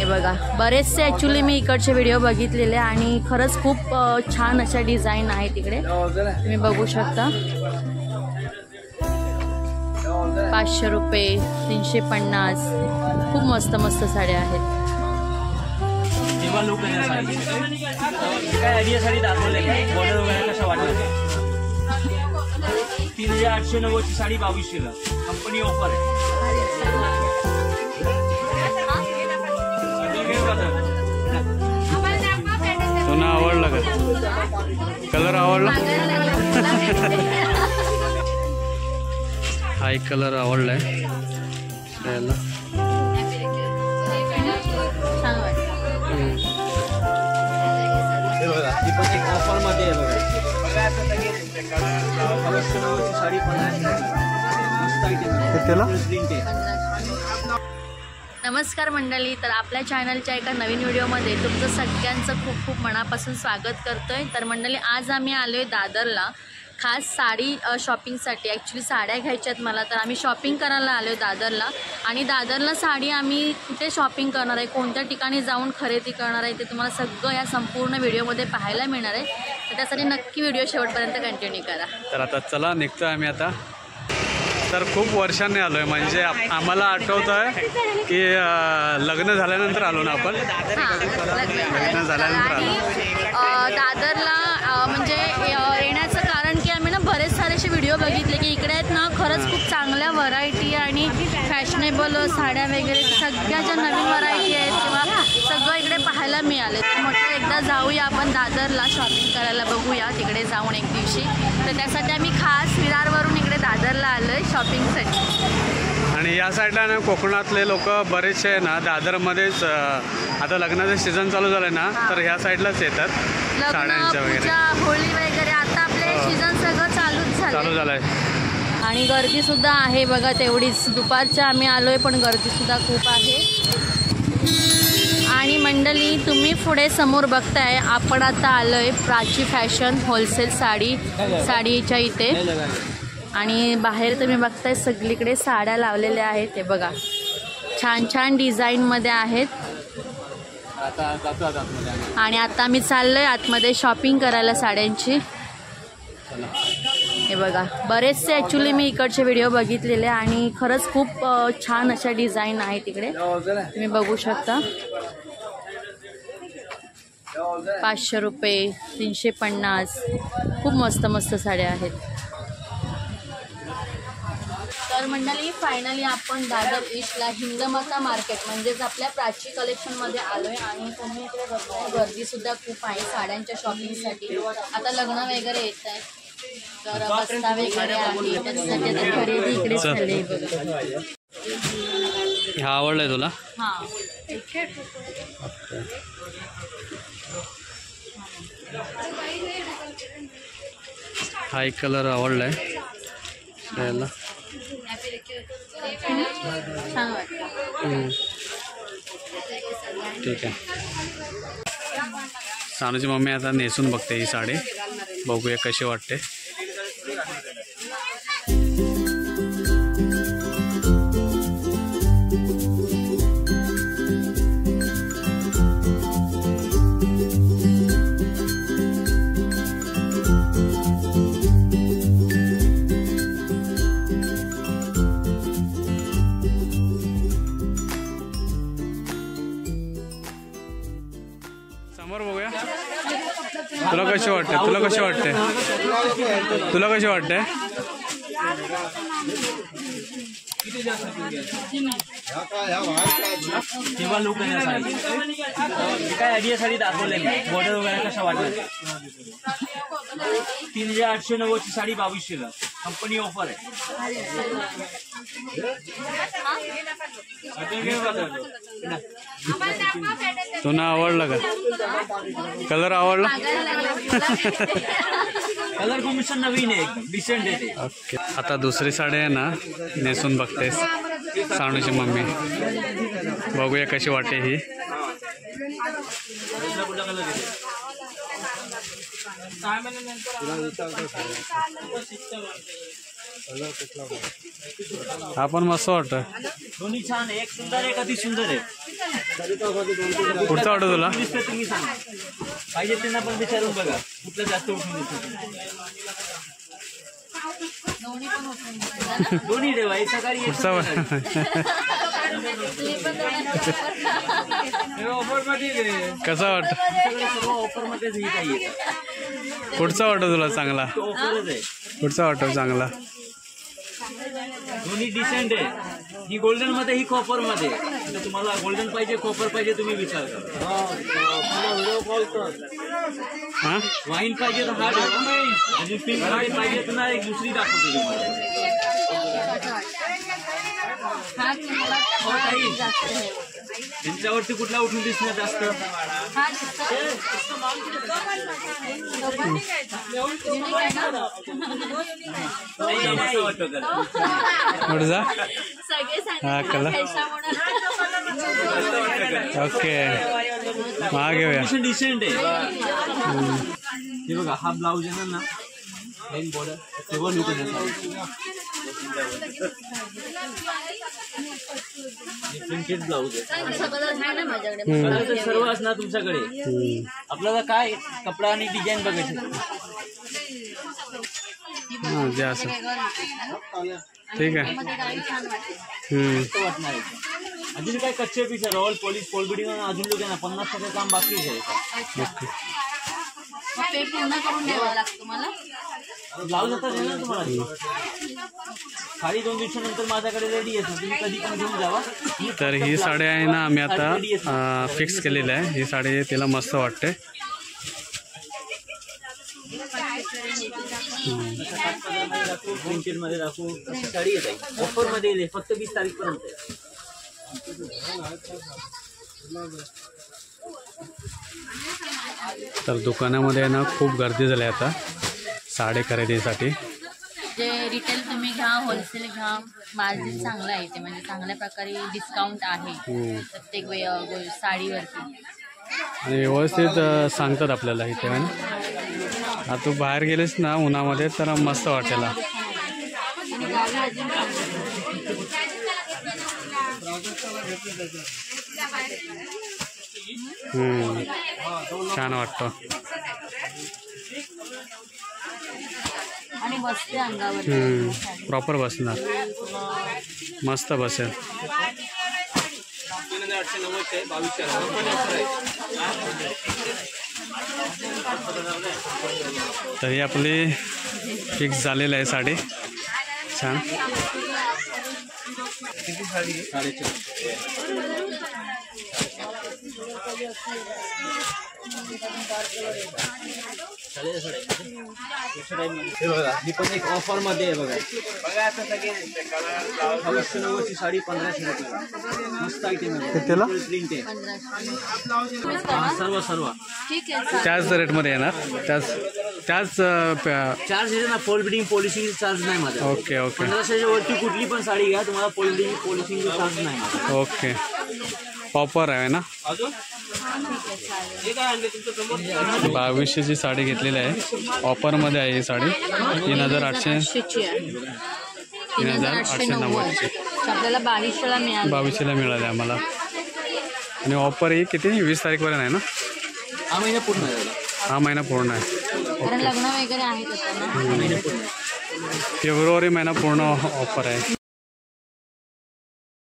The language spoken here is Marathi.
हे बघा, बरेचसे ॲक्च्युली मी इकडचे व्हिडिओ बघितलेले आणि खरंच खूप छान अशा डिझाईन आहेत तिकडे, तुम्ही बघू शकता. 500 रुपये, 350, खूप मस्त मस्त साड्या आहेत. साडी दाखवले बॉर्डर वगैरे कशा वाटल्या. 3890 ची साडी 2200ला कंपनी ऑफर आहे. तुला आवडला का? कलर आवडला? हा एक कलर आवडलाय त्याला. ऑफर मध्ये नमस्कार मंडळी, तर आपल्या चॅनलच्या एका नवीन व्हिडिओमध्ये तुमचं सगळ्यांचं खूप खूप मनापासून स्वागत करतोय. तर मंडळी, आज आम्ही आलोय दादरला खास साडी शॉपिंगसाठी. ॲक्च्युली साड्या घ्यायच्या आहेत मला, तर आम्ही शॉपिंग करायला आलो आहे दादरला. आणि दादरला साडी आम्ही कुठे शॉपिंग करणार आहे, कोणत्या ठिकाणी जाऊन खरेदी करणार आहे, ते तुम्हाला सगळं या संपूर्ण व्हिडिओमध्ये पाहायला मिळणार आहे. तर त्यासाठी नक्की व्हिडिओ शेवटपर्यंत कंटिन्यू करा. तर आता चला निघतो आम्ही आता. तर खूप वर्षांनी आलो आहे, म्हणजे आम्हाला आठवतं आहे की लग्न झाल्यानंतर आलो ना आपण. लग्न झाल्यानंतर आलो दादरला. म्हणजे येण्याचं कारण की आम्ही ना बरेच सारे असे व्हिडिओ बघितले की इकडे आहेत ना खरंच खूप चांगल्या व्हरायटी आणि फॅशनेबल साड्या वगैरे सगळ्या ज्या नवीन व्हरायटी आहेत किंवा सगळं इकडे पाहायला मिळाले. तर म्हटलं एकदा जाऊया आपण दादरला शॉपिंग करायला, बघूया तिकडे जाऊन एक दिवशी. तर त्यासाठी आम्ही खास विरारवरून इकडे दादरला आलो आहे शॉपिंगसाठी. आणि या साईडला ना कोकणातले लोक बरेचसे आहे ना दादरमध्येच. आता लग्नाचं सीझन चालू झालं ना, तर ह्या साईडलाच येतात साड्यांच्या वगैरे. होळी वगैरे आता आपले सीझन सगळं चालू झालंय. आणि गर्दी सुद्धा आहे बघा तेवढीच. दुपारच्या आम्ही आलोय पण गर्दी सुद्धा खूप आहे. आणि मंडळी, तुम्ही पुढे समोर बघताय आपण आता आलोय प्राची फॅशन होलसेल साडीच्या इथे. आणि बाहेर तुम्ही बघताय सगळीकडे साड्या लावलेल्या आहेत. हे बघा, छान छान डिझाईनमध्ये आहेत. आणि आता आम्ही चाललोय आतमध्ये शॉपिंग करायला साड्यांची. हे बघा, बरेचसे ॲक्च्युली मी इकडचे व्हिडिओ बघितलेले आणि खरंच खूप छान अशा डिझाईन आहेत तिकडे, तुम्ही बघू शकता. 500 रुपये, 350, खूप मस्त मस्त साड्या आहेत. तर मंडळी, फायनली आपण दादर ईस्टला हिंदमाता मार्केट म्हणजेच आपल्या प्राची कलेक्शनमध्ये आलो आहे. आणि तुम्ही इकडे बघताय गर्दीसुद्धा खूप आहे साड्यांच्या शॉपिंगसाठी. आता लग्न वगैरे येत आहे, तर बस्ता वगैरे आहे, त्याच्यासाठी आता खरेदी इकडे चालली बघा. हा आवडलाय तुला? हां, हा एक कलर आवडलाय त्याला. छान वाटतं. ठीक आहे. सानूची मम्मी आता नेसून बघते ही साडी, बघूया कशी वाटते. समोर बघूया. तुला कशी वाटते? तुला कशी वाटते? तुला कशी वाटते? तेव्हा लोक साडी काय आयडिया साडी दाखवले बॉर्डर वगैरे कशा वाटल्या. 3890 ची साडी 2200ला कंपनी ऑफर आहे. तुला आवडला का? कलर आवडला? कलर कॉम्बिनेशन नवीन आहे, डिसेंट आहे. ओके. आता दुसरी साडी आहे ना नेसून बघतेस सानूची मम्मी, बघूया कशी वाटते ही. हा पण मस्त वाटतं. दोन्ही छान आहे. एक सुंदर आहे, अति सुंदर आहे. कुठचा वाटतं तुला? तुम्ही सांगा. पाहिजे त्यांना पण विचारून बघा कुठलं जास्त उठून दिसतं. दोन्ही देवा एक सकाळी एक कुठचा कसा वाटत? सर्व ऑफर मध्येच ही काही कुठचा वाटतो तुला चांगला? ऑफरच आहे. कुठचा वाटतो चांगला? दोन्ही डिसेंट आहे. ही गोल्डन मध्ये, ही कॉपर मध्ये. तर तुम्हाला गोल्डन पाहिजे, कॉपर पाहिजे, तुम्ही विचार करा. हा वाईन पाहिजे तर हा ठेवा. आणि पिंक गाडी पाहिजे तर ना एक दुसरी दाखवतो तुम्हाला. हो ताई, त्यांच्यावरती कुठला उठून दिसणार जास्त? नाही, मस्त वाटतं त्याला. कुठचा? हा कलर. ओके हा घेऊया. डिसेंट आहे. हे बघा, हा ब्लाऊज आहे ना, लाईन बॉर्डर तेव्हा प्रिंटेड ब्लाऊज आहे. कलर सर्व असणार तुमच्याकडे. आपल्याला काय कपडा आणि डिझाईन बघायचं. जे असं ठीक आहे. वाटणार आहे. अजून काय कच्चे पीस आहे. रॉयल पॉलिश पोल बिडिंग अजून लोक आहे ना, 50% काम बाकी आहे. ओके ब्लाऊज आता देणार तुम्हाला. साडी 2 दिवसानंतर माझ्याकडे रेडी आहे. तुम्ही कधी पण घेऊन जावा. तर ही साडी आहे ना, आम्ही आता फिक्स केलेली आहे. ही साडी तिला मस्त वाटते. प्रिंटेड मध्ये दाखवू. साडी येत आहे ऑफर मध्ये येईल. फक्त 20 तारीखपर्यंत. तर दुकानामध्ये ना खूप गर्दी झाली आता साडी खरेदीसाठी. जे रिटेल तुम्ही घ्या, होलसेल घ्या, मार्जिन चांगलं आहे ते, म्हणजे चांगल्या प्रकारे डिस्काउंट आहे प्रत्येक साडीवरती. आणि व्यवस्थित सांगतात आपल्याला इथे. आता तू बाहेर गेलीस ना उन्हामध्ये तर मस्त वाटेल. छान वाटतं आणि बसते अंगावर. प्रॉपर बसणार, मस्त बसेल. तरी आपली फिक्स झालेलं आहे साडी. छान. हे बघा, ही पण एक ऑफर मध्ये आहे. बघा आता सगळे 900 साडी 1500 रुपये. मस्त आयटम आहे. प्रिंट आहे. सर्व ठीक आहे. त्याच रेटमध्ये येणार. त्याच चार्ज आहे ना. फोल्ड बिडिंग पॉलिशिंग चार्ज नाही माझा. ओके ओके 1500च्या वरती कुठली पण साडी घ्या, तुम्हाला फोल्ड बिडिंग पॉलिशिंग चार्ज नाही माझा. ओके प्रॉपर आहे ना. 2200ची साडी घेतलेली आहे. ऑफरमध्ये आहे ही साडी. 3890ची. आपल्याला 2200ला मिळाली. 2200ला मिळाली आम्हाला. आणि ऑफर ही किती? 20 तारीखपर्यंत आहे ना. हा महिना पूर्ण आहे. हा महिना पूर्ण आहे. कारण लग्न वगैरे आहेत आता ना. फेब्रुवारी महिना पूर्ण ऑफर आहे.